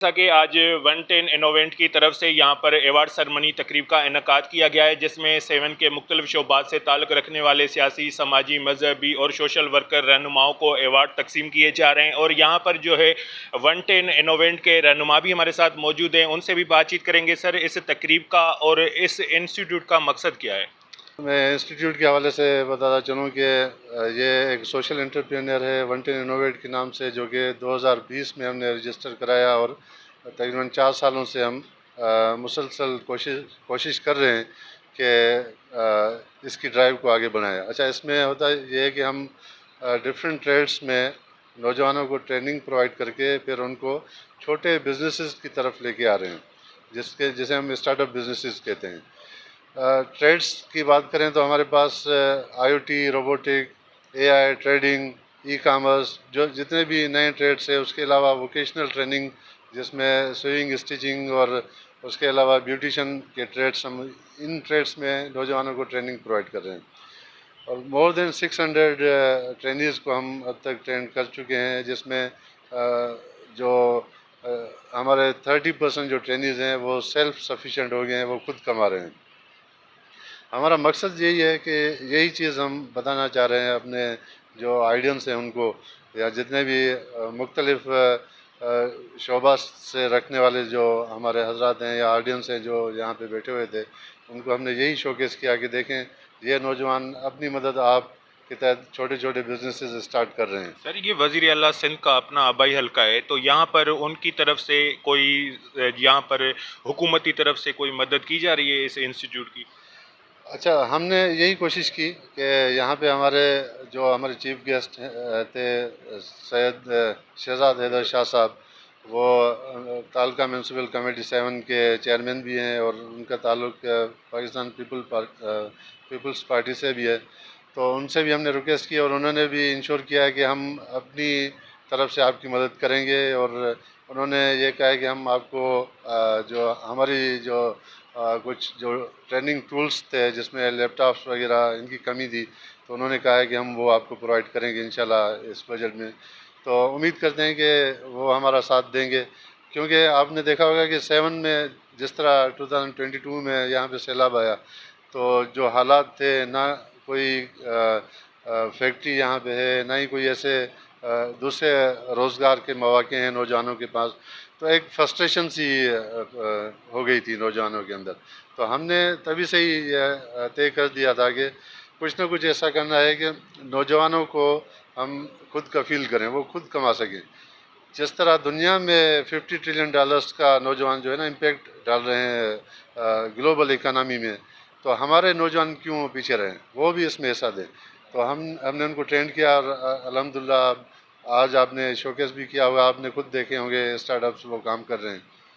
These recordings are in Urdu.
جیسا کہ آج 110 انووینٹ کی طرف سے یہاں پر ایوارڈ سرمنی تقریب کا انعقاد کیا گیا ہے، جس میں 7 کے مختلف شعبات سے تعلق رکھنے والے سیاسی، سماجی، مذہبی اور سوشل ورکر رہنماؤں کو ایوارڈ تقسیم کیے جا رہے ہیں۔ اور یہاں پر جو ہے 110 انووینٹ کے رہنما بھی ہمارے ساتھ موجود ہیں، ان سے بھی بات چیت کریں گے۔ سر، اس تقریب کا اور اس انسٹیٹیوٹ کا مقصد کیا ہے؟ میں انسٹیٹیوٹ کے حوالے سے بتاتا چلوں کہ یہ ایک سوشل انٹرپرینر ہے 110 انوویٹ کے نام سے، جو کہ 2020 میں ہم نے رجسٹر کرایا، اور تقریباً 4 سالوں سے ہم مسلسل کوشش کر رہے ہیں کہ اس کی ڈرائیو کو آگے بڑھائیں۔ اچھا، اس میں ہوتا یہ ہے کہ ہم ڈفرینٹ ٹریڈس میں نوجوانوں کو ٹریننگ پرووائڈ کر کے پھر ان کو چھوٹے بزنسز کی طرف لے کے آ رہے ہیں، جسے ہم اسٹارٹ اپ بزنسز کہتے ہیں۔ ٹریڈس کی بات کریں تو ہمارے پاس آئی او ٹی، روبوٹک، اے آئی، ٹریڈنگ، ای کامرس، جو جتنے بھی نئے ٹریڈس ہیں، اس کے علاوہ ووکیشنل ٹریننگ جس میں سوئنگ، اسٹیچنگ اور اس کے علاوہ بیوٹیشن کے ٹریڈس، ہم ان ٹریڈس میں نوجوانوں کو ٹریننگ پرووائڈ کر رہے ہیں۔ اور مور دین 600 ٹرینیز کو ہم اب تک ٹرین کر چکے ہیں، جس میں جو ہمارے 30% جو ٹرینیز ہیں وہ سیلف سفیشینٹ ہو گئے ہیں، وہ خود کما رہے ہیں۔ ہمارا مقصد یہی ہے کہ یہی چیز ہم بتانا چاہ رہے ہیں اپنے جو آئیڈینس ہیں ان کو، یا جتنے بھی مختلف شعبہ سے رکھنے والے جو ہمارے حضرات ہیں یا آڈینس ہیں جو یہاں پہ بیٹھے ہوئے تھے، ان کو ہم نے یہی شوکیس کیا کہ دیکھیں یہ نوجوان اپنی مدد آپ کے تحت چھوٹے چھوٹے بزنسز اسٹارٹ کر رہے ہیں۔ سر، یہ وزیر اعلیٰ سندھ کا اپنا آبائی حلقہ ہے، تو یہاں پر ان کی طرف سے کوئی یہاں پر حکومتی طرف سے کوئی مدد کی جا رہی ہے اس انسٹیٹیوٹ کی؟ اچھا، ہم نے یہی کوشش کی کہ یہاں پہ ہمارے چیف گیسٹ تھے سید شہزاد حیدر شاہ صاحب، وہ تعلقہ میونسپل کمیٹی 7 کے چیئرمین بھی ہیں، اور ان کا تعلق پاکستان پیپلز پارٹی سے بھی ہے، تو ان سے بھی ہم نے ریکویسٹ کی، اور انہوں نے بھی انشور کیا ہے کہ ہم اپنی طرف سے آپ کی مدد کریں گے۔ اور انہوں نے یہ کہا ہے کہ ہم آپ کو کچھ جو ٹریننگ ٹولز تھے جس میں لیپ ٹاپس وغیرہ ان کی کمی تھی، تو انہوں نے کہا ہے کہ ہم وہ آپ کو پرووائڈ کریں گے انشاءاللہ اس بجٹ میں۔ تو امید کرتے ہیں کہ وہ ہمارا ساتھ دیں گے، کیونکہ آپ نے دیکھا ہوگا کہ 7 میں جس طرح 2022 میں یہاں پہ سیلاب آیا، تو جو حالات تھے، نہ کوئی فیکٹری یہاں پہ ہے، نہ ہی کوئی ایسے دوسرے روزگار کے مواقع ہیں نوجوانوں کے پاس، تو ایک فرسٹریشن سی ہو گئی تھی نوجوانوں کے اندر۔ تو ہم نے تبھی سے ہی یہ طے کر دیا تھا کہ کچھ نہ کچھ ایسا کرنا ہے کہ نوجوانوں کو ہم خود کفیل کریں، وہ خود کما سکیں۔ جس طرح دنیا میں $50 ٹریلین کا نوجوان جو ہے نا امپیکٹ ڈال رہے ہیں گلوبل اکانومی میں، تو ہمارے نوجوان کیوں پیچھے رہیں، وہ بھی اس میں حصہ دیں۔ تو ہم نے ان کو ٹرینڈ کیا، اور الحمدللہ آج آپ نے شوکیس بھی کیا ہوگا، آپ نے خود دیکھے ہوں گے اسٹارٹ اپس وہ کام کر رہے ہیں۔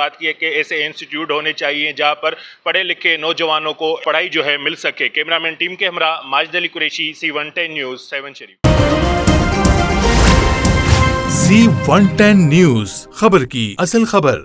بات کی ہے کہ ایسے انسٹیٹیوٹ ہونے چاہیے جہاں پر پڑھے لکھے نوجوانوں کو پڑھائی جو ہے مل سکے۔ کیمرامین ٹیم کے ہمراہ ماجد علی قریشی، C110 نیوز، 7 شریف۔ C110 نیوز، خبر کی اصل خبر۔